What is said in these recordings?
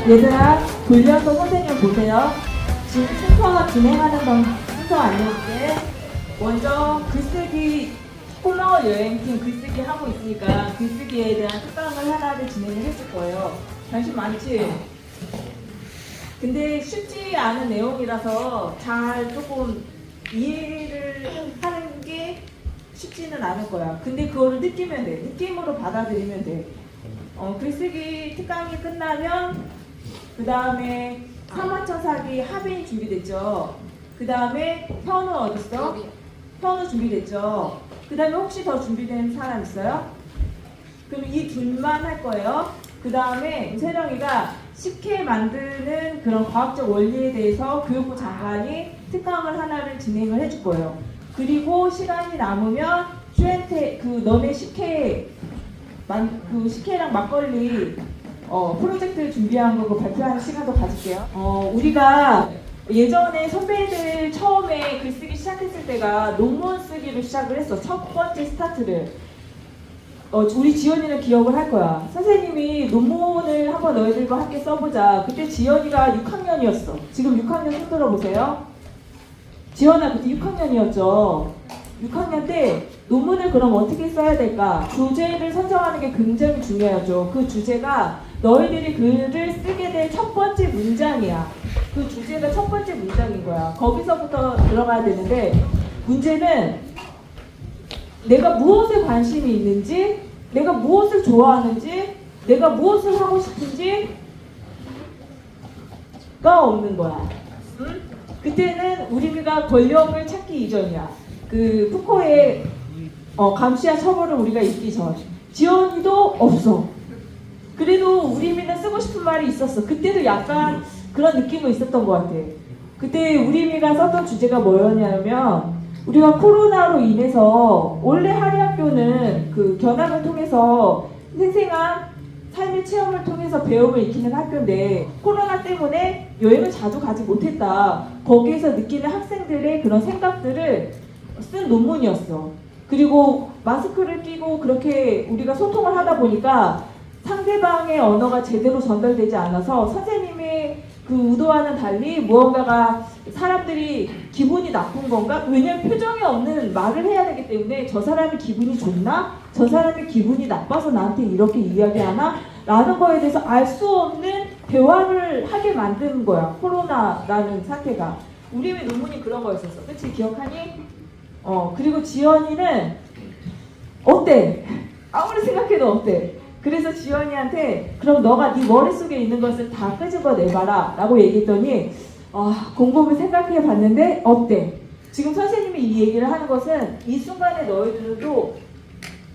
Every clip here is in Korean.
얘들아, 돌려서 선생님 보세요. 지금 순서가 진행하는 건 순서 알려줄게. 먼저 글쓰기 콜라워 여행팀 글쓰기 하고 있으니까 글쓰기에 대한 특강을 하나를 진행을 해줄 거예요. 관심 많지? 근데 쉽지 않은 내용이라서 잘 조금 이해를 하는 게 쉽지는 않을 거야. 근데 그거를 느끼면 돼. 느낌으로 받아들이면 돼. 글쓰기 특강이 끝나면 그 다음에 사마천사기 합의 준비됐죠. 그 다음에 현우 어딨어? 현우 준비됐죠. 그 다음에 혹시 더 준비된 사람 있어요? 그럼 이 둘만 할 거예요. 그 다음에 세령이가 식혜 만드는 그런 과학적 원리에 대해서 교육부 장관이 특강을 하나를 진행을 해줄 거예요. 그리고 시간이 남으면 슈엔테 너네 식혜랑 막걸리 프로젝트 준비한 거 발표하는 시간도 가질게요. 우리가 예전에 선배들 처음에 글쓰기 시작했을 때가 논문 쓰기로 시작을 했어. 첫 번째 스타트를. 우리 지연이는 기억을 할 거야. 선생님이 논문을 한번 너희들과 함께 써보자. 그때 지연이가 6학년이었어. 지금 6학년 손 들어보세요. 지연아 그때 6학년이었죠. 6학년 때 논문을 그럼 어떻게 써야 될까? 주제를 선정하는 게 굉장히 중요하죠. 그 주제가 너희들이 글을 쓰게 될 첫 번째 문장이야. 그 주제가 첫 번째 문장인 거야. 거기서부터 들어가야 되는데 문제는 내가 무엇에 관심이 있는지, 내가 무엇을 좋아하는지, 내가 무엇을 하고 싶은지가 없는 거야. 응? 그때는 우리가 권력을 찾기 이전이야. 푸코의 감시와 처벌을 우리가 잊기 전. 지연이도 없어. 그래도 우리미는 쓰고 싶은 말이 있었어. 그때도 약간 그런 느낌은 있었던 것 같아. 그때 우리미가 썼던 주제가 뭐였냐면 우리가 코로나로 인해서 원래 한의학교는 견학을 통해서 생생한 삶의 체험을 통해서 배움을 익히는 학교인데 코로나 때문에 여행을 자주 가지 못했다. 거기에서 느끼는 학생들의 그런 생각들을 쓴 논문이었어. 그리고 마스크를 끼고 그렇게 우리가 소통을 하다 보니까 상대방의 언어가 제대로 전달되지 않아서 선생님의 의도와는 달리 무언가가 사람들이 기분이 나쁜 건가? 왜냐면 표정이 없는 말을 해야 되기 때문에 저 사람이 기분이 좋나? 저 사람이 기분이 나빠서 나한테 이렇게 이야기하나? 라는 거에 대해서 알 수 없는 대화를 하게 만드는 거야. 코로나라는 사태가. 우리의 논문이 그런 거였었어. 그치? 기억하니? 그리고 지연이는 어때? 아무리 생각해도 어때? 그래서 지연이한테 그럼 너가 네 머릿속에 있는 것을 다 끄집어내봐라 라고 얘기했더니 곰곰이 생각해 봤는데 어때? 지금 선생님이 이 얘기를 하는 것은 이 순간에 너희들도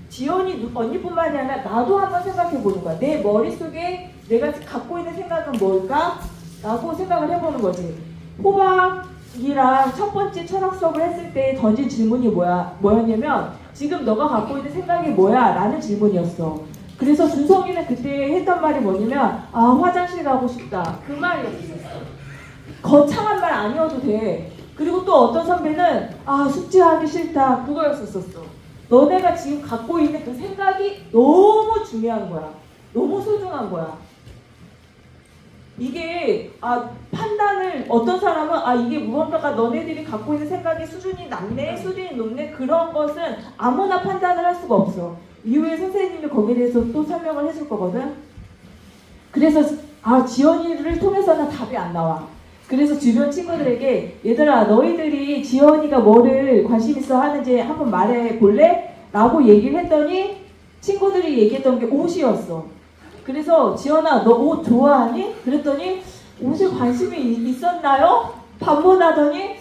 지연이 언니뿐만이 아니라 나도 한번 생각해 보는 거야. 내 머릿속에 내가 갖고 있는 생각은 뭘까? 라고 생각을 해보는 거지. 호박이랑 첫 번째 철학 수업을 했을 때 던진 질문이 뭐였냐면 지금 너가 갖고 있는 생각이 뭐야? 라는 질문이었어. 그래서 준성이는 그때 했던 말이 뭐냐면 화장실 가고 싶다. 그 말이었어. 거창한 말 아니어도 돼. 그리고 또 어떤 선배는 숙제하기 싫다. 그거였었어. 너네가 지금 갖고 있는 그 생각이 너무 중요한 거야. 너무 소중한 거야. 이게 판단을 어떤 사람은 이게 무언가가 너네들이 갖고 있는 생각의 수준이 낮네 수준이 높네 그런 것은 아무나 판단을 할 수가 없어. 이후에 선생님이 거기에 대해서 또 설명을 해줄 거거든. 그래서 지연이를 통해서는 답이 안 나와. 그래서 주변 친구들에게 얘들아 너희들이 지연이가 뭐를 관심 있어 하는지 한번 말해 볼래? 라고 얘기를 했더니 친구들이 얘기했던 게 옷이었어. 그래서 지연아 너 옷 좋아하니? 그랬더니 옷에 관심이 있었나요? 반문하더니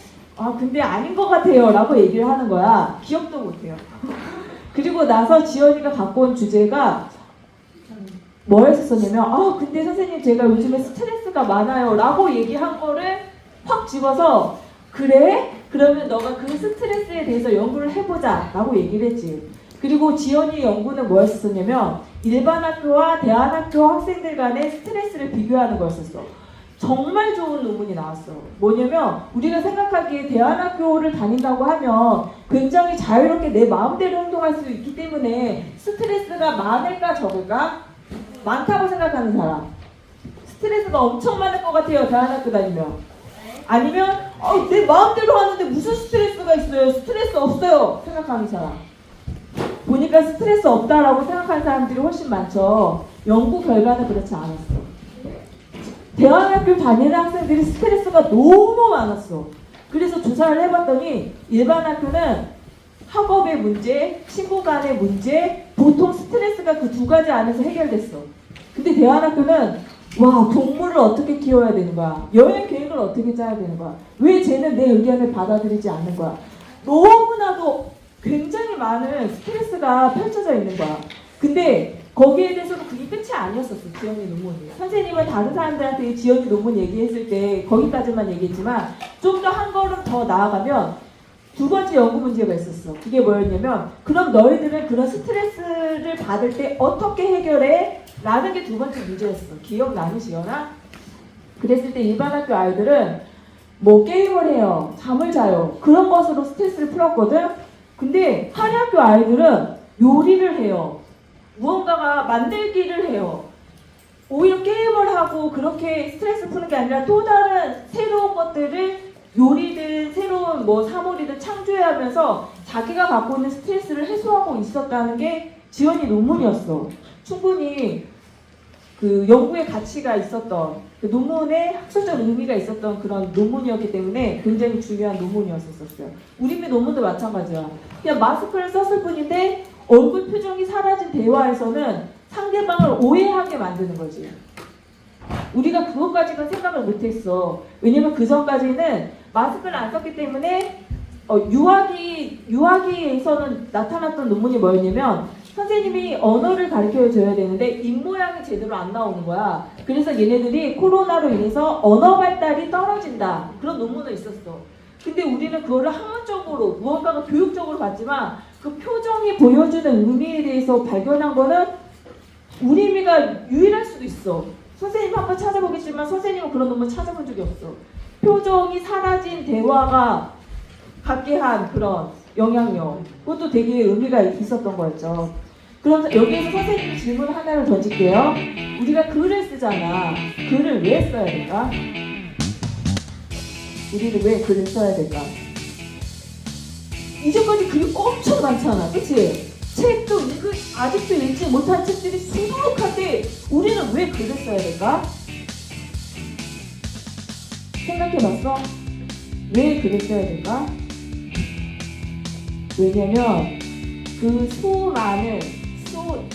근데 아닌 것 같아요 라고 얘기를 하는 거야. 기억도 못해요. 그리고 나서 지연이가 갖고 온 주제가 뭐였었냐면 근데 선생님 제가 요즘에 스트레스가 많아요 라고 얘기한 거를 확 집어서 그래? 그러면 너가 그 스트레스에 대해서 연구를 해보자 라고 얘기를 했지. 그리고 지연이 연구는 뭐였었냐면 일반 학교와 대안학교 학생들 간의 스트레스를 비교하는 거였었어. 정말 좋은 논문이 나왔어. 뭐냐면 우리가 생각하기에 대안학교를 다닌다고 하면 굉장히 자유롭게 내 마음대로 행동할 수 있기 때문에 스트레스가 많을까 적을까? 많다고 생각하는 사람. 스트레스가 엄청 많을 것 같아요. 대안학교 다니면. 아니면 내 마음대로 하는데 무슨 스트레스가 있어요. 스트레스 없어요. 생각하는 사람. 보니까 스트레스 없다라고 생각하는 사람들이 훨씬 많죠. 연구 결과는 그렇지 않았어. 대안학교 다니는 학생들이 스트레스가 너무 많았어. 그래서 조사를 해봤더니 일반 학교는 학업의 문제, 친구 간의 문제, 보통 스트레스가 그 두 가지 안에서 해결됐어. 근데 대안학교는 동물을 어떻게 키워야 되는 거야? 여행 계획을 어떻게 짜야 되는 거야? 왜 쟤는 내 의견을 받아들이지 않는 거야? 너무나도 굉장히 많은 스트레스가 펼쳐져 있는 거야. 근데 거기에 대해서도 그게 끝이 아니었었어. 지연이 논문이. 선생님은 다른 사람들한테 지연이 논문 얘기했을 때 거기까지만 얘기했지만 좀 더 한 걸음 더 나아가면 두 번째 연구 문제가 있었어. 그게 뭐였냐면 그럼 너희들은 그런 스트레스를 받을 때 어떻게 해결해? 라는 게 두 번째 문제였어. 기억나니 지연아? 그랬을 때 일반 학교 아이들은 뭐 게임을 해요. 잠을 자요. 그런 것으로 스트레스를 풀었거든. 근데 한의학교 아이들은 요리를 해요. 무언가가 만들기를 해요. 오히려 게임을 하고 그렇게 스트레스 푸는 게 아니라 또 다른 새로운 것들을 요리든 새로운 뭐 사물이든 창조해하면서 자기가 갖고 있는 스트레스를 해소하고 있었다는 게 지연이 논문이었어. 충분히 그 연구의 가치가 있었던 그 논문에 학술적 의미가 있었던 그런 논문이었기 때문에 굉장히 중요한 논문이었었어요. 우리미 논문도 마찬가지야. 그냥 마스크를 썼을 뿐인데 얼굴 표정이 사라진 대화에서는 상대방을 오해하게 만드는 거지. 우리가 그것까지는 생각을 못했어. 왜냐면 그 전까지는 마스크를 안 썼기 때문에 유아기에서는 나타났던 논문이 뭐였냐면 선생님이 언어를 가르쳐줘야 되는데 입모양이 제대로 안 나오는 거야. 그래서 얘네들이 코로나로 인해서 언어 발달이 떨어진다. 그런 논문은 있었어. 근데 우리는 그거를 학문적으로 무언가가 교육적으로 봤지만 그 표정이 보여주는 의미에 대해서 발견한 거는 우리미가 유일할 수도 있어. 선생님 한번 찾아보겠지만 선생님은 그런 논문 찾아본 적이 없어. 표정이 사라진 대화가 갖게 한 그런 영향력. 그것도 되게 의미가 있었던 거였죠. 그럼 여기에서 선생님이 질문 하나를 던질게요. 우리가 글을 쓰잖아. 글을 왜 써야 될까? 우리는 왜 글을 써야 될까? 이제까지 글이 엄청 많잖아. 그치? 책도 아직도 읽지 못한 책들이 수북한데 우리는 왜 글을 써야 될까? 생각해봤어? 왜 글을 써야 될까? 왜냐면 그 수많은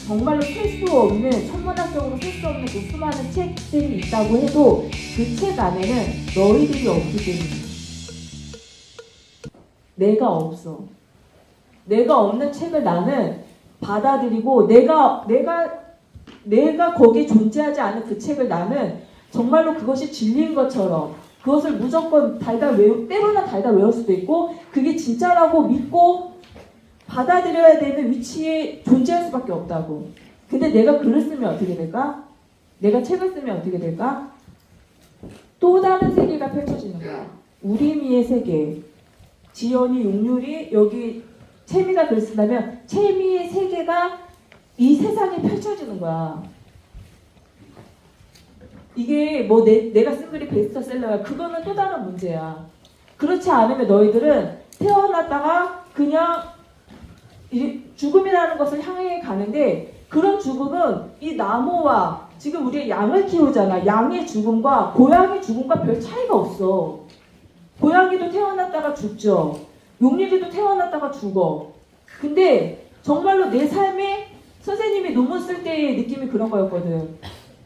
정말로 셀 수 없는 천문학적으로 셀 수 없는 그 수많은 책들이 있다고 해도 그 책 안에는 너희들이 없기 때문에 내가 없어. 내가 없는 책을 나는 받아들이고 내가 거기에 존재하지 않은 그 책을 나는 정말로 그것이 진리인 것처럼 그것을 무조건 때로는 달달 외울 수도 있고 그게 진짜라고 믿고 받아들여야 되는 위치에 존재할 수밖에 없다고. 근데 내가 글을 쓰면 어떻게 될까? 내가 책을 쓰면 어떻게 될까? 또 다른 세계가 펼쳐지는 거야. 우리미의 세계. 지연이, 용률이, 여기 채미가 글을 쓴다면 채미의 세계가 이 세상에 펼쳐지는 거야. 이게 뭐 내가 쓴 글이 베스트셀러야. 그거는 또 다른 문제야. 그렇지 않으면 너희들은 태어났다가 그냥 죽음이라는 것을 향해 가는데 그런 죽음은 이 나무와 지금 우리가 양을 키우잖아. 양의 죽음과 고양이 죽음과 별 차이가 없어. 고양이도 태어났다가 죽죠. 용리도 태어났다가 죽어. 근데 정말로 내 삶에 선생님이 논문 쓸 때의 느낌이 그런 거였거든.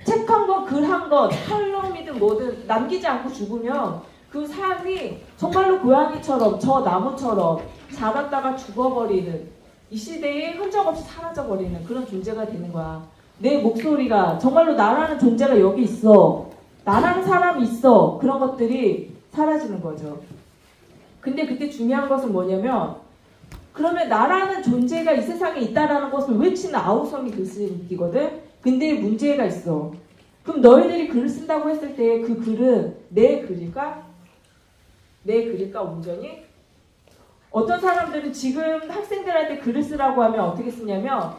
책 한 권, 글 한 권, 칼럼이든 뭐든 남기지 않고 죽으면 그 삶이 정말로 고양이처럼 저 나무처럼 자랐다가 죽어버리는 이 시대에 흔적 없이 사라져버리는 그런 존재가 되는 거야. 내 목소리가 정말로 나라는 존재가 여기 있어. 나라는 사람이 있어. 그런 것들이 사라지는 거죠. 근데 그때 중요한 것은 뭐냐면 그러면 나라는 존재가 이 세상에 있다라는 것을 외치는 아우성이 글쓰기거든. 근데 문제가 있어. 그럼 너희들이 글을 쓴다고 했을 때 그 글은 내 글일까? 내 글일까 온전히? 어떤 사람들은 지금 학생들한테 글을 쓰라고 하면 어떻게 쓰냐면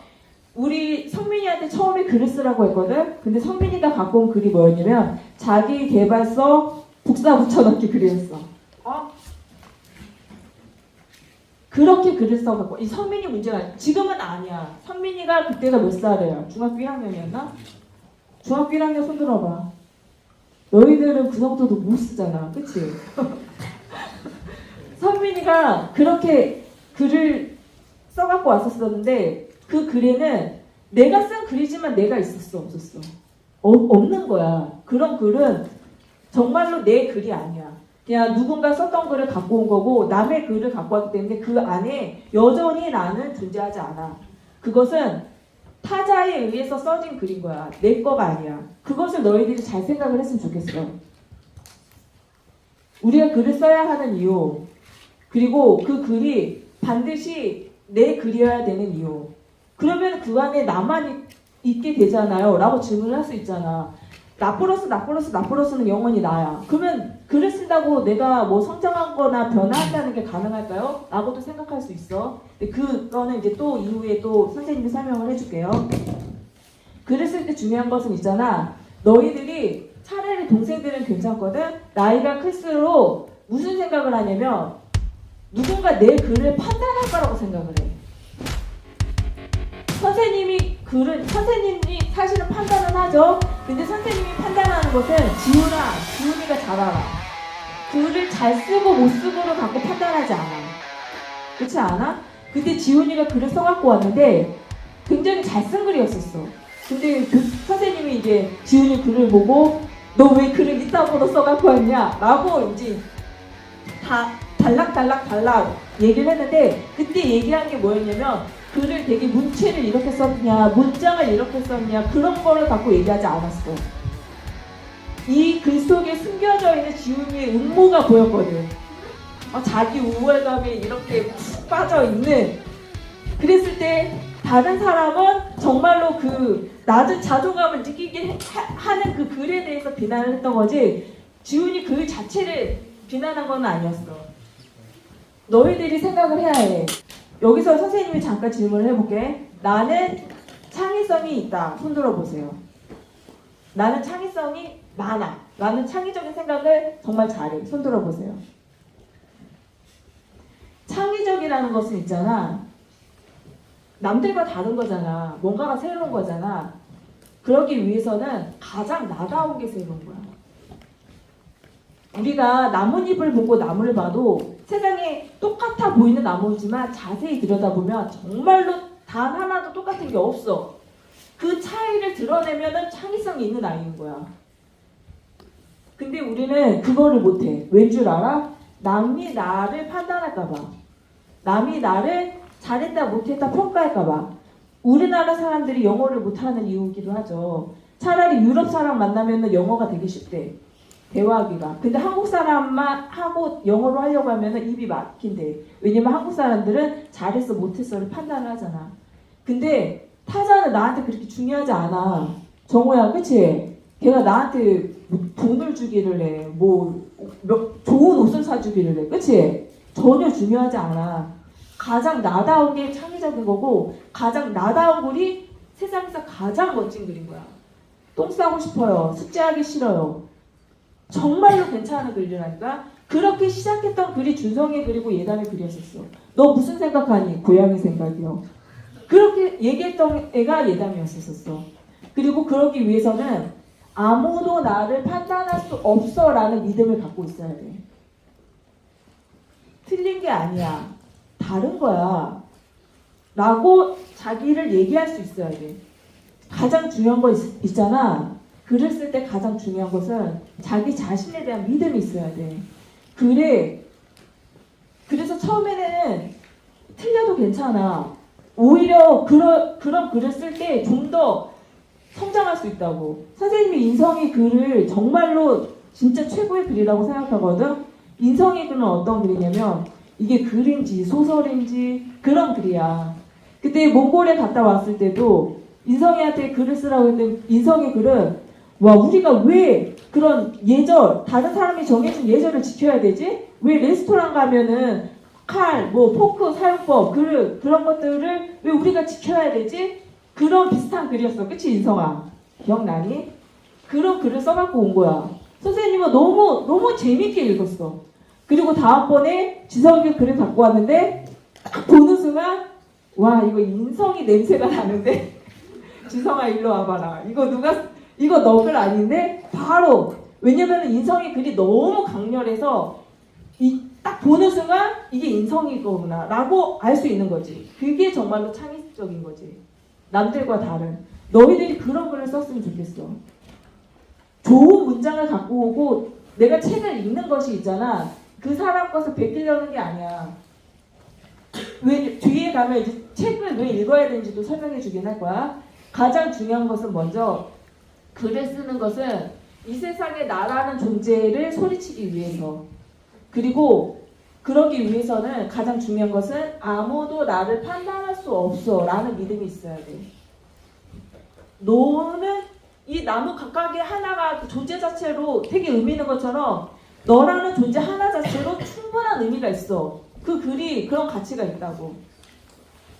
우리 성민이한테 처음에 글을 쓰라고 했거든. 근데 성민이가 갖고 온 글이 뭐였냐면 자기 개발서 복사 붙여넣기 글이었어. 그렇게 글을 써갖고 이 성민이 문제가 지금은 아니야. 성민이가 그때가 몇 살이에요? 중학교 1학년이었나? 중학교 1학년 손 들어봐. 너희들은 그 정도도 못 쓰잖아. 그치? 성민이가 그렇게 글을 써갖고 왔었었는데 그 글에는 내가 쓴 글이지만 내가 있었어? 없었어? 없는 거야. 그런 글은 정말로 내 글이 아니야. 그냥 누군가 썼던 글을 갖고 온 거고 남의 글을 갖고 왔기 때문에 그 안에 여전히 나는 존재하지 않아. 그것은 타자에 의해서 써진 글인 거야. 내 거가 아니야. 그것을 너희들이 잘 생각을 했으면 좋겠어. 우리가 글을 써야 하는 이유, 그리고 그 글이 반드시 내 글이어야 되는 이유. 그러면 그 안에 나만 있게 되잖아요. 라고 질문을 할 수 있잖아. 나 플러스는 영원히 나야. 그러면 글을 쓴다고 내가 뭐 성장하거나 변화한다는 게 가능할까요? 라고도 생각할 수 있어. 근데 그거는 이제 또 이후에 또 선생님이 설명을 해줄게요. 글을 쓸 때 중요한 것은 있잖아. 너희들이 차라리 동생들은 괜찮거든? 나이가 클수록 무슨 생각을 하냐면 누군가 내 글을 판단할 거라고 생각을 해. 선생님이 사실은 판단은 하죠. 근데 선생님이 판단하는 것은 지훈이가 잘 알아. 글을 잘 쓰고 못 쓰고를 갖고 판단하지 않아. 그렇지 않아? 근데 지훈이가 글을 써갖고 왔는데 굉장히 잘 쓴 글이었었어. 근데 선생님이 이제 지훈이 글을 보고 너 왜 글을 이따구로 써갖고 왔냐? 라고 이제 다 달락 얘기를 했는데 그때 얘기한 게 뭐였냐면 글을 되게 문체를 이렇게 썼냐, 문장을 이렇게 썼냐 그런 거를 갖고 얘기하지 않았어. 이 글 속에 숨겨져 있는 지훈이의 음모가 보였거든. 자기 우월감에 이렇게 푹 빠져있는. 그랬을 때 다른 사람은 정말로 그 낮은 자존감을 느끼게 하는 그 글에 대해서 비난을 했던 거지 지훈이 글 자체를 비난한 건 아니었어. 너희들이 생각을 해야 해. 여기서 선생님이 잠깐 질문을 해볼게. 나는 창의성이 있다. 손 들어보세요. 나는 창의성이 많아. 나는 창의적인 생각을 정말 잘해. 손 들어보세요. 창의적이라는 것은 있잖아. 남들과 다른 거잖아. 뭔가가 새로운 거잖아. 그러기 위해서는 가장 나다운 게 새로운 거야. 우리가 나뭇잎을 보고 나무를 봐도 세상에 똑같아 보이는 나무지만 자세히 들여다보면 정말로 단 하나도 똑같은 게 없어. 그 차이를 드러내면은 창의성이 있는 아이인 거야. 근데 우리는 그거를 못해. 왠 줄 알아? 남이 나를 판단할까 봐. 남이 나를 잘했다 못했다 평가할까 봐. 우리나라 사람들이 영어를 못하는 이유이기도 하죠. 차라리 유럽 사람 만나면 영어가 되게 쉽대. 대화하기가. 근데 한국 사람만 하고 영어로 하려고 하면 입이 막힌대. 왜냐면 한국 사람들은 잘했어 못했어를 판단을 하잖아. 근데 타자는 나한테 그렇게 중요하지 않아. 정호야, 그치? 걔가 나한테 뭐 돈을 주기를 해. 좋은 옷을 사주기를 해. 그치? 전혀 중요하지 않아. 가장 나다운 게 창의적인 거고 가장 나다운 글이 세상에서 가장 멋진 글인 거야. 똥 싸고 싶어요. 숙제하기 싫어요. 정말로 괜찮은 글이라니까. 그렇게 시작했던 글이 준성의 글이고 예담의 글이었었어. 너 무슨 생각하니? 고양이 생각이요. 그렇게 얘기했던 애가 예담이었었어. 그리고 그러기 위해서는 아무도 나를 판단할 수 없어 라는 믿음을 갖고 있어야 돼. 틀린 게 아니야. 다른 거야. 라고 자기를 얘기할 수 있어야 돼. 가장 중요한 거 있잖아. 글을 쓸 때 가장 중요한 것은 자기 자신에 대한 믿음이 있어야 돼. 그래서 처음에는 틀려도 괜찮아. 오히려 그런 글을 쓸 때 좀 더 성장할 수 있다고. 선생님이 인성의 글을 정말로 진짜 최고의 글이라고 생각하거든. 인성의 글은 어떤 글이냐면 이게 글인지 소설인지 그런 글이야. 그때 몽골에 갔다 왔을 때도 인성이한테 글을 쓰라고 했더니 인성의 글은 우리가 왜 그런 다른 사람이 정해준 예절을 지켜야 되지? 왜 레스토랑 가면은 칼, 포크 사용법, 그릇 그런 것들을 왜 우리가 지켜야 되지? 그런 비슷한 글이었어. 그치, 인성아? 기억나니? 그런 글을 써갖고 온 거야. 선생님은 너무 재밌게 읽었어. 그리고 다음번에 지성이가 글을 갖고 왔는데 딱 보는 순간 와, 이거 인성이 냄새가 나는데 지성아 일로 와봐라. 이거 너 글 아닌데? 바로. 왜냐면 인성의 글이 너무 강렬해서 딱 보는 순간 이게 인성이 거구나 라고 알 수 있는 거지. 그게 정말로 창의적인 거지. 남들과 다른. 너희들이 그런 글을 썼으면 좋겠어. 좋은 문장을 갖고 오고 내가 책을 읽는 것이 있잖아. 그 사람 것을 베끼려는 게 아니야. 왜 뒤에 가면 이제 책을 왜 읽어야 되는지도 설명해 주긴 할 거야. 가장 중요한 것은 먼저 글을 쓰는 것은 이 세상에 나라는 존재를 소리치기 위해서, 그리고 그러기 위해서는 가장 중요한 것은 아무도 나를 판단할 수 없어 라는 믿음이 있어야 돼. 너는 이 나무 각각의 하나가 그 존재 자체로 되게 의미 있는 것처럼 너라는 존재 하나 자체로 충분한 의미가 있어. 그 글이 그런 가치가 있다고.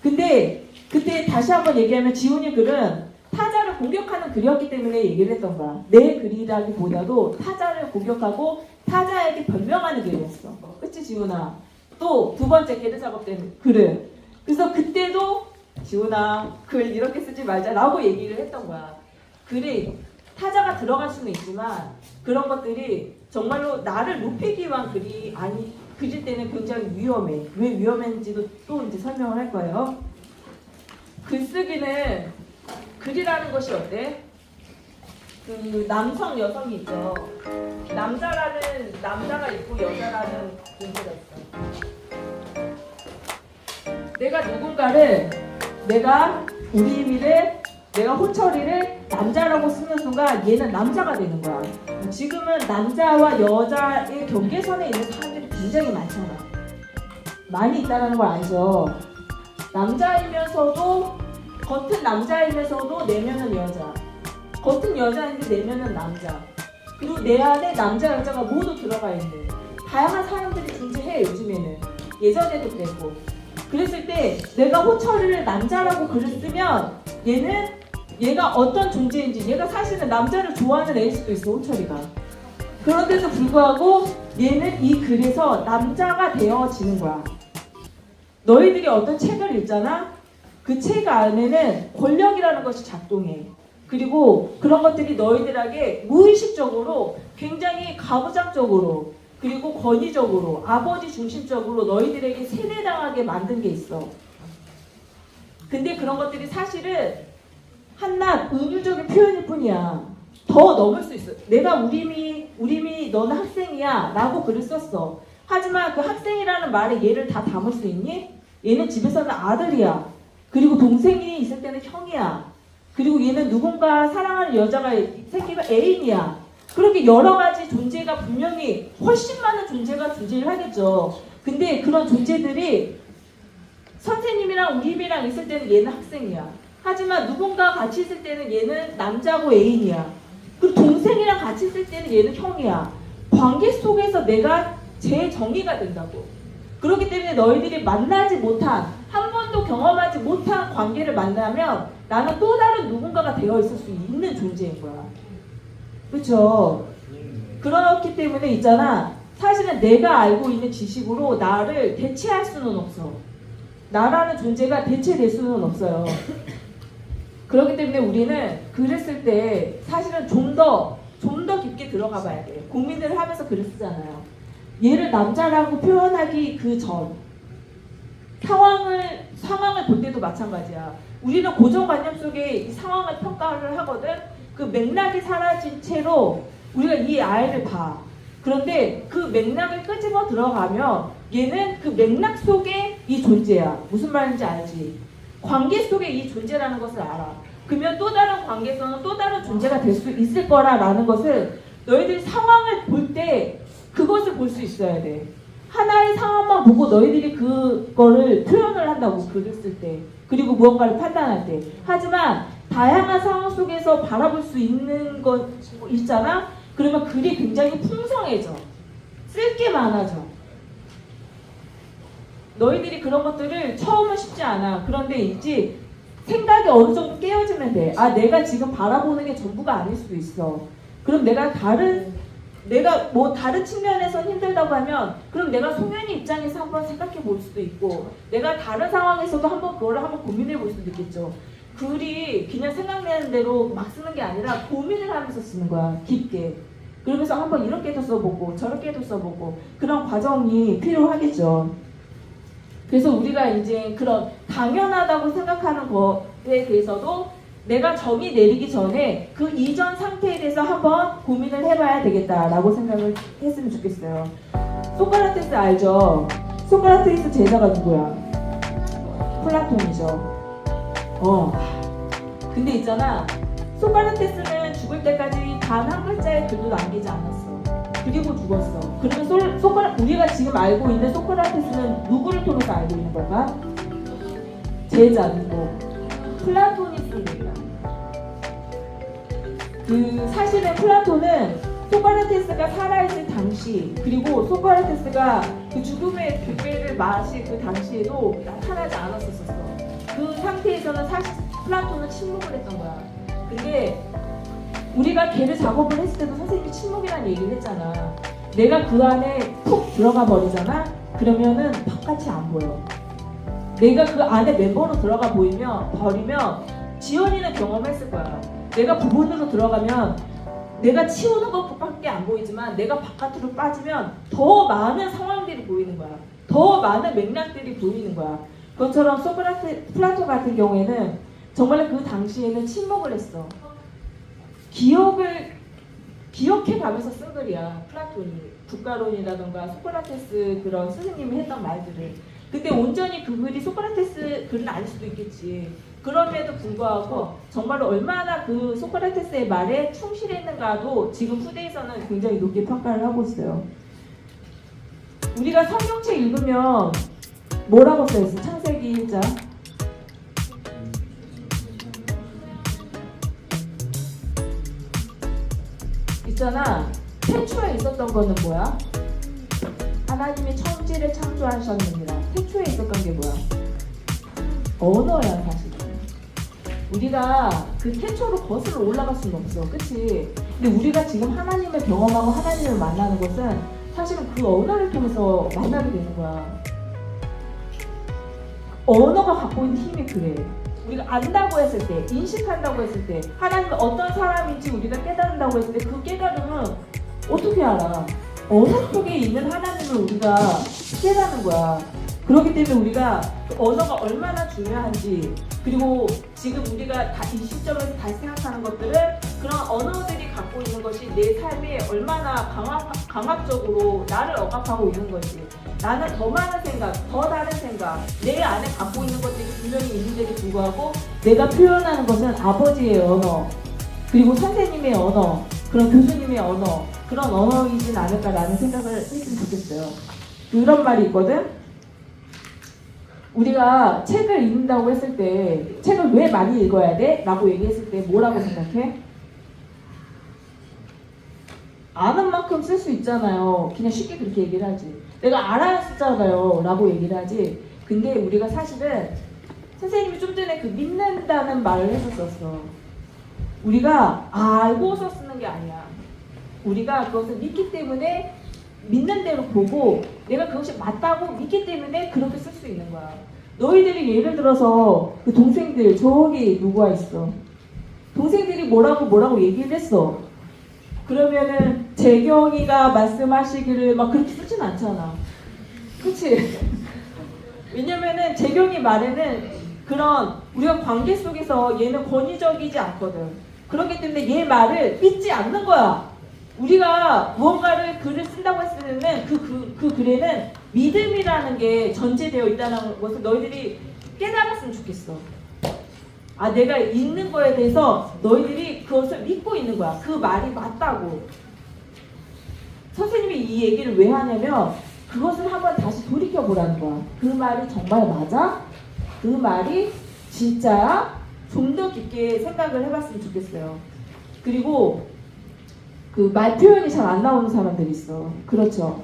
근데 그때 다시 한번 얘기하면 지훈이 글은 타자를 공격하는 글이었기 때문에 얘기를 했던 거야. 내 글이라기보다도 타자를 공격하고 타자에게 변명하는 글이었어. 그치 지훈아? 또 두 번째 게르 작업된 글은. 그래서 그때도 지훈아 글 이렇게 쓰지 말자 라고 얘기를 했던 거야. 글이 타자가 들어갈 수는 있지만 그런 것들이 정말로 나를 높이기 위한 글이 그릴 때는 굉장히 위험해. 왜 위험했는지도 또 이제 설명을 할 거예요. 글쓰기는 글이라는 것이 어때? 그 남성 여성이 있죠. 남자가 있고 여자라는 존재가 있어. 내가 호철이를 남자라고 쓰는 순간 얘는 남자가 되는 거야. 지금은 남자와 여자의 경계선에 있는 사람들이 굉장히 많잖아. 많이 있다는 걸 알죠. 남자이면서도 겉은 남자이면서도 내면은 여자. 겉은 여자인데 내면은 남자. 그리고 내 안에 남자 여자가 모두 들어가 있는 다양한 사람들이 존재해. 요즘에는. 예전에도 그랬고. 그랬을 때 내가 호철이를 남자라고 글을 쓰면 얘가 어떤 존재인지, 얘가 사실은 남자를 좋아하는 애일 수도 있어. 호철이가. 그런데도 불구하고 얘는 이 글에서 남자가 되어지는 거야. 너희들이 어떤 책을 읽잖아? 그 책 안에는 권력이라는 것이 작동해. 그리고 그런 것들이 너희들에게 무의식적으로 굉장히 가부장적으로, 그리고 권위적으로, 아버지 중심적으로 너희들에게 세뇌당하게 만든 게 있어. 근데 그런 것들이 사실은 한낱 은유적인 표현일 뿐이야. 더 넘을 수 있어. 내가 우림이 너는 학생이야 라고 글을 썼어. 하지만 그 학생이라는 말에 얘를 다 담을 수 있니? 얘는 집에서는 아들이야. 그리고 동생이 있을 때는 형이야. 그리고 얘는 누군가 사랑하는 여자가 생기면 애인이야. 그렇게 여러 가지 존재가 분명히 훨씬 많은 존재가 존재를 하겠죠. 근데 그런 존재들이 선생님이랑 우림이랑 있을 때는 얘는 학생이야. 하지만 누군가 같이 있을 때는 얘는 남자고 애인이야. 그리고 동생이랑 같이 있을 때는 얘는 형이야. 관계 속에서 내가 재정의가 된다고. 그렇기 때문에 너희들이 만나지 못한, 한 번도 경험하지 못한 관계를 만나면 나는 또 다른 누군가가 되어 있을 수 있는 존재인 거야. 그렇죠? 그렇기 때문에 있잖아. 사실은 내가 알고 있는 지식으로 나를 대체할 수는 없어. 나라는 존재가 대체될 수는 없어요. 그렇기 때문에 우리는 글을 쓸 때 사실은 좀 더 깊게 들어가 봐야 돼. 고민을 하면서 글을 쓰잖아요. 얘를 남자라고 표현하기 그 전 상황을 볼 때도 마찬가지야. 우리는 고정관념 속에 이 상황을 평가를 하거든. 그 맥락이 사라진 채로 우리가 이 아이를 봐. 그런데 그 맥락을 끄집어 들어가면 얘는 그 맥락 속에 이 존재야. 무슨 말인지 알지? 관계 속에 이 존재라는 것을 알아. 그러면 또 다른 관계에서는 또 다른 존재가 될 수 있을 거라는 것을 너희들이 상황을 볼 때 그것을 볼 수 있어야 돼. 하나의 상황만 보고 너희들이 그거를 표현을 한다고, 글을 쓸 때. 그리고 무언가를 판단할 때. 하지만 다양한 상황 속에서 바라볼 수 있는 것 있잖아? 그러면 글이 굉장히 풍성해져. 쓸 게 많아져. 너희들이 그런 것들을 처음은 쉽지 않아. 그런데 이제 생각이 어느 정도 깨어지면 돼. 아, 내가 지금 바라보는 게 전부가 아닐 수도 있어. 그럼 내가 뭐 다른 측면에서 힘들다고 하면 그럼 내가 송현이 입장에서 한번 생각해 볼 수도 있고 내가 다른 상황에서도 한번 그거를 한번 고민해 볼 수도 있겠죠. 글이 그냥 생각나는 대로 막 쓰는 게 아니라 고민을 하면서 쓰는 거야. 깊게. 그러면서 한번 이렇게도 써보고 저렇게도 써보고 그런 과정이 필요하겠죠. 그래서 우리가 이제 그런 당연하다고 생각하는 것에 대해서도 내가 정의 내리기 전에 그 이전 상태에 대해서 한번 고민을 해봐야 되겠다라고 생각을 했으면 좋겠어요. 소크라테스 알죠? 소크라테스 제자가 누구야? 플라톤이죠. 근데 있잖아, 소크라테스는 죽을 때까지 단 한 글자의 글도 남기지 않았어. 그리고 죽었어. 그러면 우리가 지금 알고 있는 소크라테스는 누구를 통해서 알고 있는 걸까? 제자 누구? 플라톤이 쓴 얘기야. 사실은 플라톤은 소크라테스가 살아있을 당시 그리고 소크라테스가 그 죽음의 교배를 마실 그 당시에도 나타나지 않았었어. 그 상태에서는 사실 플라톤은 침묵을 했던 거야. 근데 우리가 걔를 작업을 했을 때도 선생님이 침묵이라는 얘기를 했잖아. 내가 그 안에 푹 들어가 버리잖아? 그러면은 바깥이 안 보여. 내가 그 안에 멤버로 들어가 버리면 지연이는 경험했을 거야. 내가 부분으로 들어가면 내가 치우는 것밖에 안 보이지만 내가 바깥으로 빠지면 더 많은 상황들이 보이는 거야. 더 많은 맥락들이 보이는 거야. 그것처럼 플라톤 같은 경우에는 정말 그 당시에는 침묵을 했어. 기억해 가면서 쓴 글이야. 플라톤이 국가론이라던가 소크라테스 그런 스승님이 했던 말들을. 근데 온전히 그 글이 소크라테스 글은 아닐 수도 있겠지. 그럼에도 불구하고 정말로 얼마나 그 소크라테스의 말에 충실했는가도 지금 후대에서는 굉장히 높게 평가를 하고 있어요. 우리가 성경책 읽으면 뭐라고 써있어? 창세기 1장. 있잖아. 태초에 있었던 거는 뭐야? 하나님이 천지를 창조하셨느니라. 태초에 있었던 게 뭐야? 언어야 사실. 우리가 그 태초로 거슬러 올라갈 수는 없어. 그치? 근데 우리가 지금 하나님을 경험하고 하나님을 만나는 것은 사실은 그 언어를 통해서 만나게 되는 거야. 언어가 갖고 있는 힘이 그래. 우리가 안다고 했을 때, 인식한다고 했을 때, 하나님은 어떤 사람인지 우리가 깨닫는다고 했을 때 그 깨달음은 어떻게 알아? 언어 속에 있는 하나님을 우리가 깨닫는 거야. 그렇기 때문에 우리가 그 언어가 얼마나 중요한지, 그리고 지금 우리가 이 시점에서 다시 생각하는 것들은 그런 언어들이 갖고 있는 것이 내 삶에 얼마나 강압적으로 나를 억압하고 있는 건지, 나는 더 많은 생각, 더 다른 생각, 내 안에 갖고 있는 것들이 분명히 있는데도 불구하고 내가 표현하는 것은 아버지의 언어, 그리고 선생님의 언어, 그런 교수님의 언어, 그런 언어이진 않을까라는 생각을 했으면 좋겠어요. 그런 말이 있거든. 우리가 책을 읽는다고 했을 때 책을 왜 많이 읽어야 돼? 라고 얘기했을 때 뭐라고 생각해? 아는 만큼 쓸 수 있잖아요. 그냥 쉽게 그렇게 얘기를 하지. 내가 알아야 쓰잖아요 라고 얘기를 하지. 근데 우리가 사실은 선생님이 좀 전에 그 믿는다는 말을 했었어. 우리가 알고서 쓰는 게 아니야. 우리가 그것을 믿기 때문에 믿는 대로 보고 내가 그것이 맞다고 믿기 때문에 그렇게 쓸 수 있는 거야. 너희들이 예를 들어서 그 동생들 저기 누구가 있어. 동생들이 뭐라고 얘기를 했어. 그러면은 재경이가 말씀하시기를 막 그렇게 쓰진 않잖아. 그치? 왜냐면은 재경이 말에는 그런 우리가 관계 속에서 얘는 권위적이지 않거든. 그렇기 때문에 얘 말을 믿지 않는 거야. 우리가 무언가를 글을 쓴다고 했을 때는 그 글에는 믿음이라는 게 전제되어 있다는 것을 너희들이 깨달았으면 좋겠어. 아, 내가 읽는 거에 대해서 너희들이 그것을 믿고 있는 거야. 그 말이 맞다고. 선생님이 이 얘기를 왜 하냐면 그것을 한번 다시 돌이켜보라는 거야. 그 말이 정말 맞아? 그 말이 진짜야? 좀 더 깊게 생각을 해봤으면 좋겠어요. 그리고 그 말 표현이 잘 안 나오는 사람들이 있어. 그렇죠.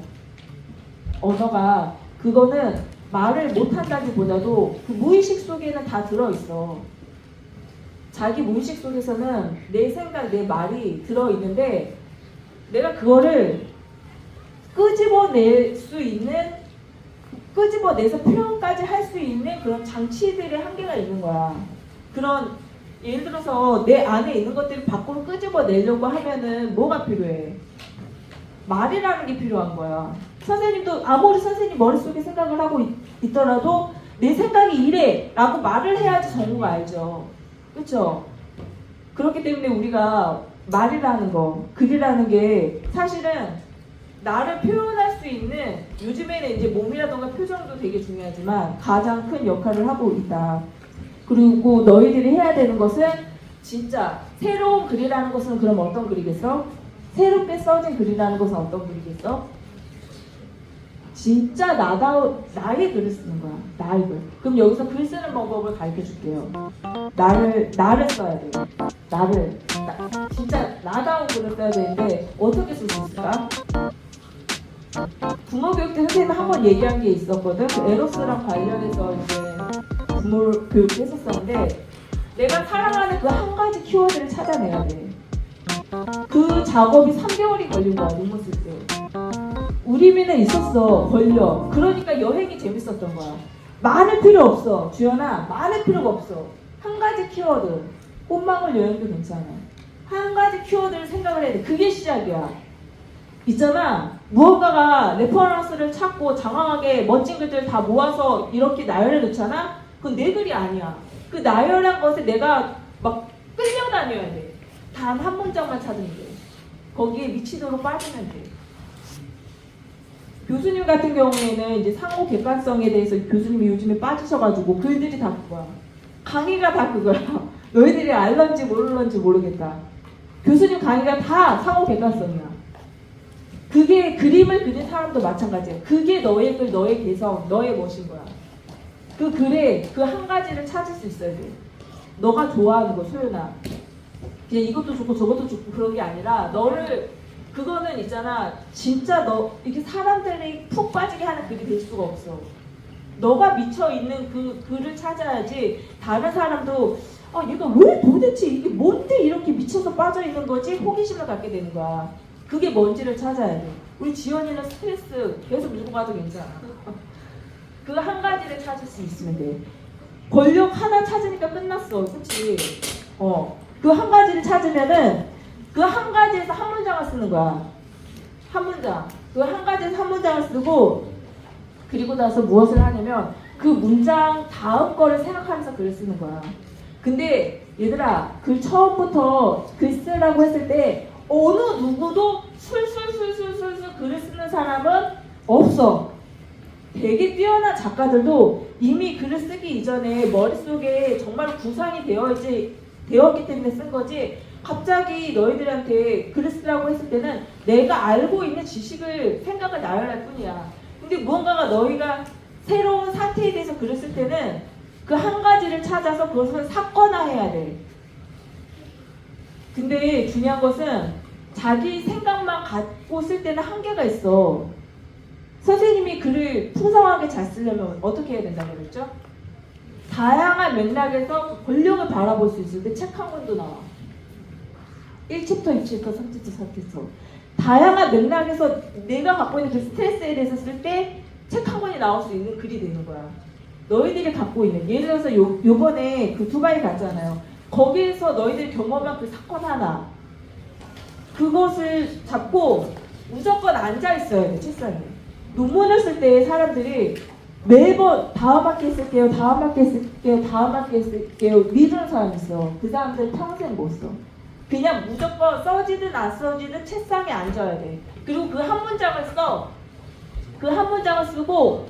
언어가 그거는 말을 못한다기보다도 그 무의식 속에는 다 들어있어. 자기 무의식 속에서는 내 생각, 내 말이 들어있는데 내가 그거를 끄집어내서 표현까지 할 수 있는 그런 장치들의 한계가 있는 거야. 그런 예를 들어서 내 안에 있는 것들을 밖으로 끄집어내려고 하면은 뭐가 필요해? 말이라는 게 필요한 거야. 선생님도 아무리 선생님 머릿속에 생각을 하고 있더라도 내 생각이 이래 라고 말을 해야지 정보가 알죠. 그렇죠? 그렇기 때문에 우리가 말이라는 거, 글이라는 게 사실은 나를 표현할 수 있는, 요즘에는 이제 몸이라던가 표정도 되게 중요하지만 가장 큰 역할을 하고 있다. 그리고 너희들이 해야 되는 것은 진짜 새로운 글이라는 것은 그럼 어떤 글이겠어? 새롭게 써진 글이라는 것은 어떤 글이겠어? 진짜 나의 글을 쓰는 거야. 나의 글. 그럼 여기서 글 쓰는 방법을 가르쳐 줄게요. 나를 써야 돼요. 진짜 나다운 글을 써야 되는데 어떻게 쓸 수 있을까? 부모교육 때 선생님 한번 얘기한 게 있었거든. 그 에로스랑 관련해서 이제 부모교육 했었었는데 내가 사랑하는 그 한 가지 키워드를 찾아내야 돼. 그 작업이 3개월이 걸린 거야. 논문 쓸 때. 우리민은 있었어. 걸려. 그러니까 여행이 재밌었던 거야. 많을 필요 없어. 주연아, 많을 필요가 없어. 한 가지 키워드. 꽃망울 여행도 괜찮아. 한 가지 키워드를 생각을 해야 돼. 그게 시작이야. 있잖아. 무언가가 레퍼런스를 찾고 장황하게 멋진 글들을 다 모아서 이렇게 나열해 놓잖아. 그건 내 글이 아니야. 그 나열한 것에 내가 막 끌려다녀야 돼. 단 한 문장만 찾으면 돼. 거기에 미치도록 빠지면 돼. 교수님 같은 경우에는 이제 상호 객관성에 대해서 교수님이 요즘에 빠지셔가지고 글들이 다 그거야. 강의가 다 그거야. 너희들이 알런지 모를런지 모르겠다. 교수님 강의가 다 상호 객관성이야. 그게 그림을 그린 사람도 마찬가지야. 그게 너의 글, 너의 개성, 너의 멋인 거야. 그 글에 그 한 가지를 찾을 수 있어야 돼. 너가 좋아하는 거, 소연아. 그냥 이것도 좋고 저것도 좋고 그런 게 아니라 그거는 있잖아. 진짜 이렇게 사람들이 푹 빠지게 하는 글이 될 수가 없어. 너가 미쳐있는 그 글을 찾아야지 다른 사람도 얘가 왜 도대체 이게 뭔데 이렇게 미쳐서 빠져있는 거지? 호기심을 갖게 되는 거야. 그게 뭔지를 찾아야 돼. 우리 지연이는 스트레스 계속 밀고 가도 괜찮아. 그 한 가지를 찾을 수 있으면 돼. 권력 하나 찾으니까 끝났어. 그치? 그 한 가지를 찾으면은 그 한 가지에서 한 문장을 쓰는 거야. 한 문장. 그 한 가지에서 한 문장을 쓰고 그리고 나서 무엇을 하냐면 그 문장 다음 거를 생각하면서 글을 쓰는 거야. 근데 얘들아, 글 처음부터 글 쓰라고 했을 때 어느 누구도 술술술술술술 글을 쓰는 사람은 없어. 되게 뛰어난 작가들도 이미 글을 쓰기 이전에 머릿속에 정말 구상이 되었기 때문에 쓴 거지, 갑자기 너희들한테 글을 쓰라고 했을 때는 내가 알고 있는 지식을 생각을 나열할 뿐이야. 근데 무언가가 너희가 새로운 사태에 대해서 글을 쓸 때는 그 한 가지를 찾아서 그것을 사건화해야 돼. 근데 중요한 것은 자기 생각만 갖고 쓸 때는 한계가 있어. 선생님이 글을 풍성하게 잘 쓰려면 어떻게 해야 된다고 그랬죠? 다양한 맥락에서 권력을 바라볼 수 있을 때 책 한 권도 나와. 1챕터, 2챕터, 3챕터, 4챕터. 다양한 맥락에서 내가 갖고 있는 그 스트레스에 대해서 쓸 때 책 한 권이 나올 수 있는 글이 되는 거야. 너희들이 갖고 있는, 예를 들어서 요번에 그 두바이 갔잖아요. 거기에서 너희들이 경험한 그 사건 하나, 그것을 잡고 무조건 앉아 있어야 돼, 책상에. 논문을 쓸 때 사람들이 매번 다음 학기에 쓸게요, 다음 학기에 쓸게요, 다음 학기에 쓸게요 미루는 사람이 있어. 그 사람들 평생 못 써. 그냥 무조건 써지든 안 써지든 책상에 앉아야 돼. 그리고 그 한 문장을 써. 그 한 문장을 쓰고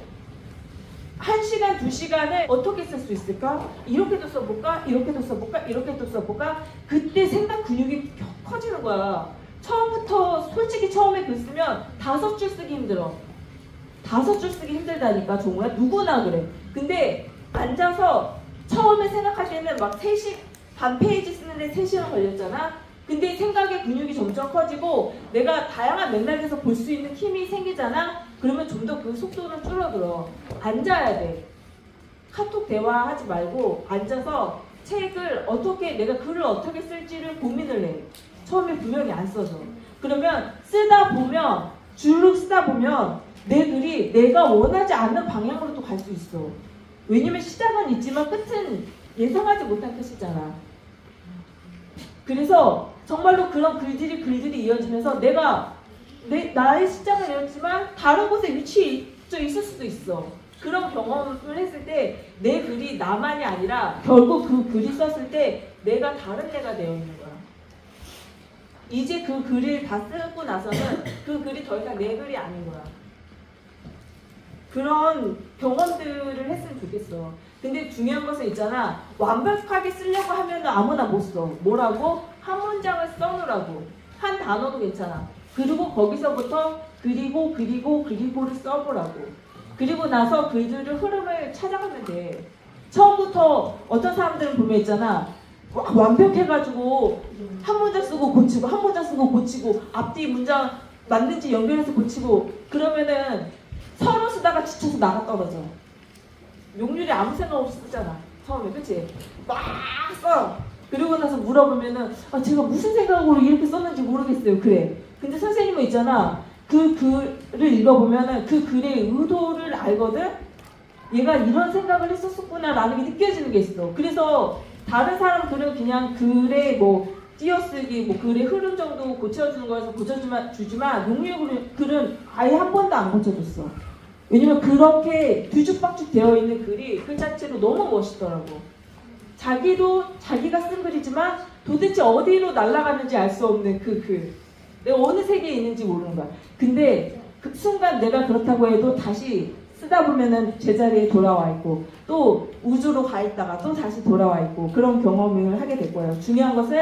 1시간, 2시간을 어떻게 쓸 수 있을까? 이렇게도 써볼까? 이렇게도 써볼까? 이렇게도 써볼까? 그때 생각 근육이 커지는 거야. 처음부터 솔직히 처음에 글 쓰면 5줄 쓰기 힘들어. 5줄 쓰기 힘들다니까. 정말 누구나 그래. 근데 앉아서 처음에 생각할 때는 막 3시 반 페이지 쓰는데 3시간 걸렸잖아. 근데 생각의 근육이 점점 커지고 내가 다양한 맥락에서 볼 수 있는 힘이 생기잖아. 그러면 좀 더 그 속도는 줄어들어. 앉아야 돼. 카톡 대화하지 말고 앉아서 책을 어떻게 내가 글을 어떻게 쓸지를 고민을 해. 처음에 분명히 안 써져. 그러면 쓰다 보면 줄로 쓰다 보면 내 글이 내가 원하지 않는 방향으로 또 갈 수 있어. 왜냐면 시작은 있지만 끝은 예상하지 못한 끝이잖아. 그래서 정말로 그런 글들이 이어지면서 내가 나의 시작은 이었지만 다른 곳에 위치해 있을 수도 있어. 그런 경험을 했을 때 내 글이 나만이 아니라 결국 그 글이 썼을 때 내가 다른 내가 되어 있는 거야. 이제 그 글을 다 쓰고 나서는 그 글이 더 이상 내 글이 아닌 거야. 그런 경험들을 했으면 좋겠어. 근데 중요한 것은 있잖아. 완벽하게 쓰려고 하면 아무나 못 써. 뭐라고? 한 문장을 써놓으라고. 한 단어도 괜찮아. 그리고 거기서부터 그리고를 써보라고. 그리고 나서 글들의 흐름을 찾아가면 돼. 처음부터 어떤 사람들은 보면 있잖아. 완벽해가지고 한 문장 쓰고 고치고 한 문장 쓰고 고치고 앞뒤 문장 맞는지 연결해서 고치고 그러면은 서로 쓰다가 지쳐서 나가 떨어져. 용률이 아무 생각 없이 쓰잖아. 처음에 그치? 막 써. 그리고 나서 물어보면은 제가 무슨 생각으로 이렇게 썼는지 모르겠어요. 그래. 근데 선생님은 있잖아. 그 글을 읽어보면은 그 글의 의도를 알거든? 얘가 이런 생각을 했었구나 라는 게 느껴지는 게 있어. 그래서 다른 사람들은 그냥 글의 뭐 띄어쓰기, 뭐 글의 흐름 정도 고쳐주는 거에서 고쳐주지만 용률 글은 아예 한 번도 안 고쳐줬어. 왜냐면 그렇게 뒤죽박죽 되어 있는 글이 그 자체로 너무 멋있더라고. 자기가 쓴 글이지만 도대체 어디로 날아가는지 알 수 없는 그 글. 내가 어느 세계에 있는지 모르는 거야. 근데 그 순간 내가 그렇다고 해도 다시 쓰다 보면은 제자리에 돌아와 있고 또 우주로 가 있다가 또 다시 돌아와 있고 그런 경험을 하게 될 거예요. 중요한 것은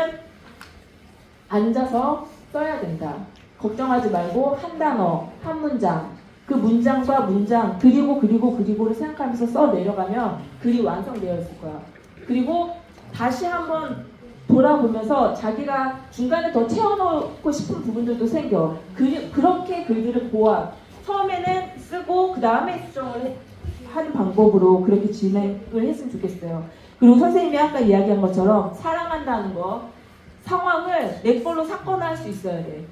앉아서 써야 된다. 걱정하지 말고 한 단어, 한 문장 그 문장과 문장 그리고를 생각하면서 써 내려가면 글이 완성되어 있을 거야. 그리고 다시 한번 돌아보면서 자기가 중간에 더 채워넣고 싶은 부분들도 생겨. 그렇게 글들을 보아. 처음에는 쓰고 그 다음에 수정을 하는 방법으로 그렇게 진행을 했으면 좋겠어요. 그리고 선생님이 아까 이야기한 것처럼 사랑한다는 거 상황을 내 걸로 사건화할 수 있어야 돼.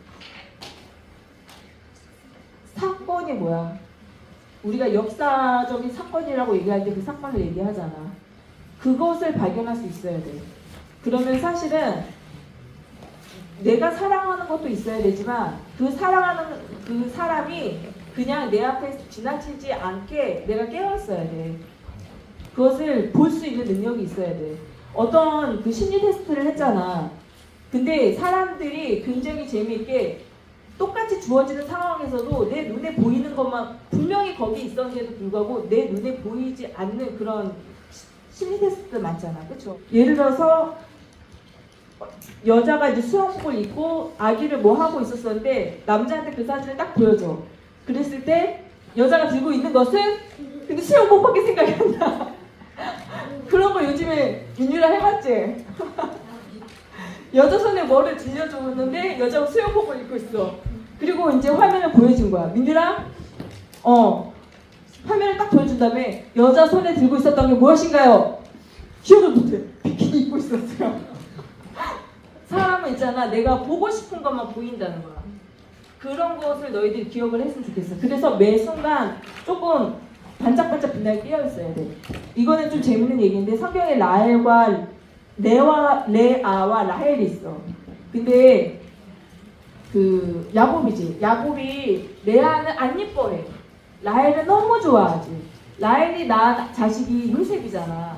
사건이 뭐야? 우리가 역사적인 사건이라고 얘기할 때 그 사건을 얘기하잖아. 그것을 발견할 수 있어야 돼. 그러면 사실은 내가 사랑하는 것도 있어야 되지만 그 사랑하는 그 사람이 그냥 내 앞에 지나치지 않게 내가 깨어있어야 돼. 그것을 볼 수 있는 능력이 있어야 돼. 어떤 그 심리 테스트를 했잖아. 근데 사람들이 굉장히 재미있게 똑같이 주어지는 상황에서도 내 눈에 보이는 것만 분명히 거기 있었는데도 불구하고 내 눈에 보이지 않는 그런 심리 테스트들 많잖아. 그쵸? 예를 들어서 여자가 이제 수영복을 입고 아기를 뭐 하고 있었었는데 남자한테 그 사진을 딱 보여줘. 그랬을 때 여자가 들고 있는 것은 근데 수영복밖에 생각이 안 나. 그런 거 요즘에 윤유라 해봤지? 여자 손에 뭐를 들려줬는데 여자가 수영복을 입고 있어. 그리고 이제 화면을 보여준 거야. 민유라? 화면을 딱 보여준 다음에 여자 손에 들고 있었던 게 무엇인가요? 기억을 못해. 비키니 입고 있었어요. 사람은 있잖아. 내가 보고 싶은 것만 보인다는 거야. 그런 것을 너희들이 기억을 했으면 좋겠어. 그래서 매 순간 조금 반짝반짝 빛나게 깨어있어야 돼. 이거는 좀 재밌는 얘기인데 성경에 레아와 라헬이 있어. 근데 그 야곱이지. 야곱이 레아는 안 예뻐해. 라헬은 너무 좋아하지. 라헬이 낳은 자식이 요셉이잖아.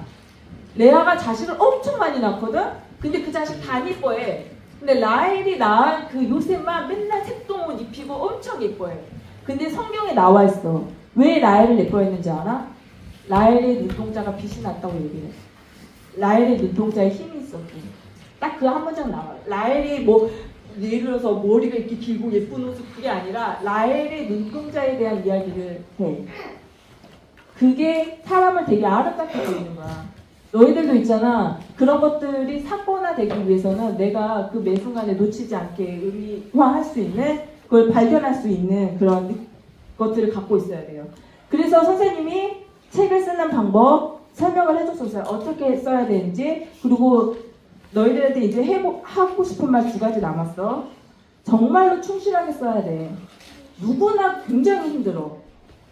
레아가 자식을 엄청 많이 낳거든? 근데 그 자식 다 안 예뻐해. 근데 라헬이 낳은 그 요셉만 맨날 색동옷 입히고 엄청 예뻐해. 근데 성경에 나와 있어. 왜 라헬을 예뻐했는지 알아? 라헬의 눈동자가 빛이 났다고 얘기해. 라헬의 눈동자에 힘이 있었고. 딱 그 한 문장 나와. 라헬이 뭐 예를 들어서 머리가 이렇게 길고 예쁜 옷을 그게 아니라 라헬의 눈동자에 대한 이야기를 해. 그게 사람을 되게 아름답게 보이는 거야. 너희들도 있잖아. 그런 것들이 사건화되기 위해서는 내가 그 매 순간에 놓치지 않게 의미화할 수 있는 그걸 발견할 수 있는 그런 것들을 갖고 있어야 돼요. 그래서 선생님이 책을 쓰는 방법 설명을 해줬었어요. 어떻게 써야 되는지. 그리고 너희들한테 이제 하고 싶은 말 2가지 남았어. 정말로 충실하게 써야 돼. 누구나 굉장히 힘들어.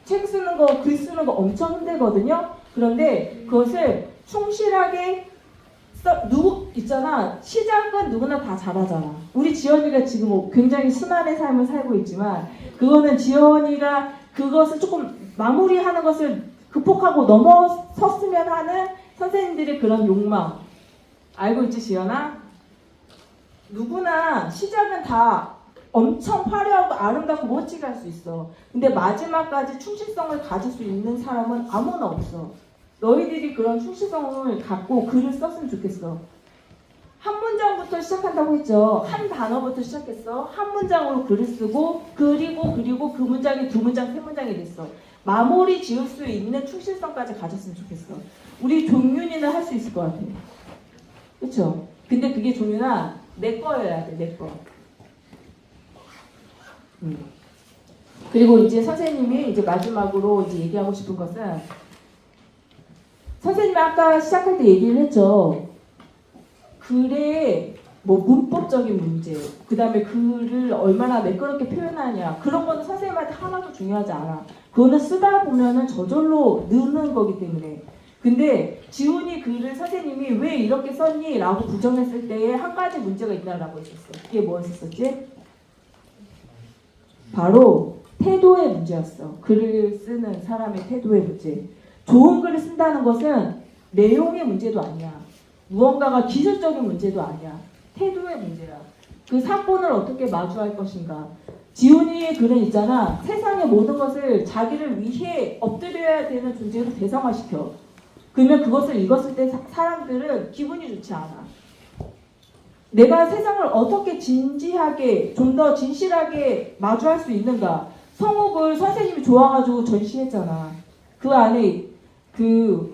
책 쓰는 거, 글 쓰는 거 엄청 힘들거든요. 그런데 그것을 충실하게 있잖아. 시작은 누구나 다 잘하잖아. 우리 지연이가 지금 굉장히 순환의 삶을 살고 있지만, 그거는 지연이가 그것을 조금 마무리하는 것을 극복하고 넘어섰으면 하는 선생님들의 그런 욕망. 알고 있지, 지연아? 누구나 시작은 다 엄청 화려하고 아름답고 멋지게 할 수 있어. 근데 마지막까지 충실성을 가질 수 있는 사람은 아무나 없어. 너희들이 그런 충실성을 갖고 글을 썼으면 좋겠어. 한 문장부터 시작한다고 했죠. 한 단어부터 시작했어. 한 문장으로 글을 쓰고 그리고 그 문장이 2문장, 3문장이 됐어. 마무리 지을 수 있는 충실성까지 가졌으면 좋겠어. 우리 종윤이는 할 수 있을 것 같아. 그쵸? 근데 그게 종윤아 내 거여야 돼. 내 거. 그리고 이제 선생님이 이제 마지막으로 이제 얘기하고 싶은 것은, 선생님이 아까 시작할 때 얘기를 했죠. 글의 뭐 문법적인 문제, 그 다음에 글을 얼마나 매끄럽게 표현하냐, 그런 거는 선생님한테 하나도 중요하지 않아. 그거는 쓰다 보면은 저절로 느는 거기 때문에. 근데 지훈이 글을 선생님이 왜 이렇게 썼니? 라고 부정했을 때에 한 가지 문제가 있다라고 했었어. 그게 뭐였었지? 바로 태도의 문제였어. 글을 쓰는 사람의 태도의 문제. 좋은 글을 쓴다는 것은 내용의 문제도 아니야. 무언가가 기술적인 문제도 아니야. 태도의 문제야. 그 사건을 어떻게 마주할 것인가. 지훈이의 글은 있잖아. 세상의 모든 것을 자기를 위해 엎드려야 되는 존재로 대상화시켜. 그러면 그것을 읽었을 때 사람들은 기분이 좋지 않아. 내가 세상을 어떻게 진지하게, 좀 더 진실하게 마주할 수 있는가. 성욱을 선생님이 좋아가지고 전시했잖아. 그 안에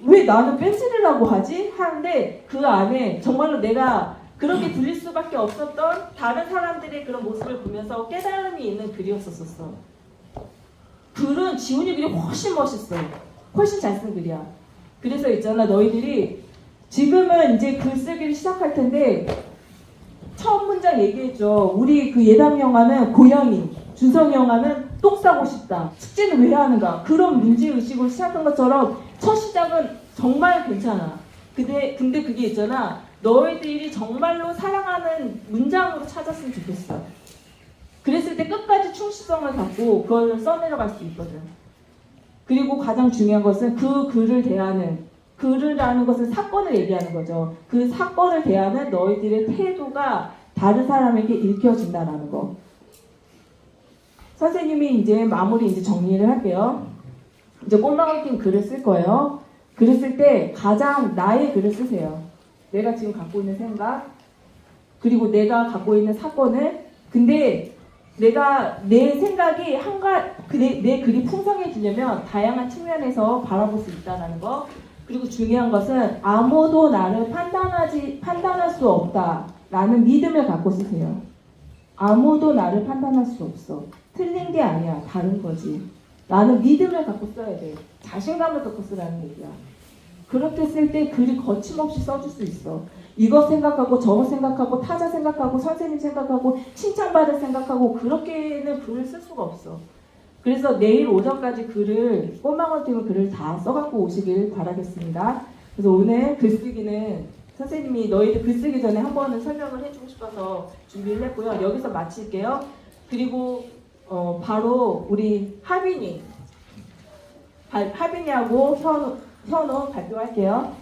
왜 나는 뺀질이라고 하지? 하는데 그 안에 정말로 내가 그렇게 들릴 수밖에 없었던 다른 사람들의 그런 모습을 보면서 깨달음이 있는 글이었었어. 글은 지훈이 글이 훨씬 멋있어. 훨씬 잘 쓴 글이야. 그래서 있잖아, 너희들이 지금은 이제 글쓰기를 시작할 텐데 첫 문장 얘기했죠. 우리 그 예담이 영화는 고양이, 준성이 영화는 똥 싸고 싶다. 숙제는 왜 하는가? 그런 문제의식으로 시작한 것처럼 첫 시작은 정말 괜찮아. 근데 그게 있잖아. 너희들이 정말로 사랑하는 문장으로 찾았으면 좋겠어. 그랬을 때 끝까지 충실성을 갖고 그걸 써내려갈 수 있거든. 그리고 가장 중요한 것은 그 글을 대하는, 글이라는 것은 사건을 얘기하는 거죠. 그 사건을 대하는 너희들의 태도가 다른 사람에게 읽혀진다는 거. 선생님이 이제 마무리 이제 정리를 할게요. 이제 꽃망울 낀 글을 쓸 거예요. 글을 쓸 때 가장 나의 글을 쓰세요. 내가 지금 갖고 있는 생각, 그리고 내가 갖고 있는 사건을, 근데 내가 내 생각이 내 글이 풍성해지려면 다양한 측면에서 바라볼 수 있다는 거. 그리고 중요한 것은 아무도 나를 판단할 수 없다라는 믿음을 갖고 쓰세요. 아무도 나를 판단할 수 없어. 틀린 게 아니야. 다른 거지. 나는 믿음을 갖고 써야 돼. 자신감을 갖고 쓰라는 얘기야. 그렇게 쓸 때 글이 거침없이 써줄 수 있어. 이거 생각하고 저거 생각하고 타자 생각하고 선생님 생각하고 칭찬받을 생각하고 그렇게는 글을 쓸 수가 없어. 그래서 내일 오전까지 글을, 꽃망울 띄운 글을 다 써갖고 오시길 바라겠습니다. 그래서 오늘 글쓰기는 선생님이 너희들 글쓰기 전에 한 번은 설명을 해주고 싶어서 준비를 했고요. 여기서 마칠게요. 그리고 바로 우리 하빈이하고 현우 발표할게요.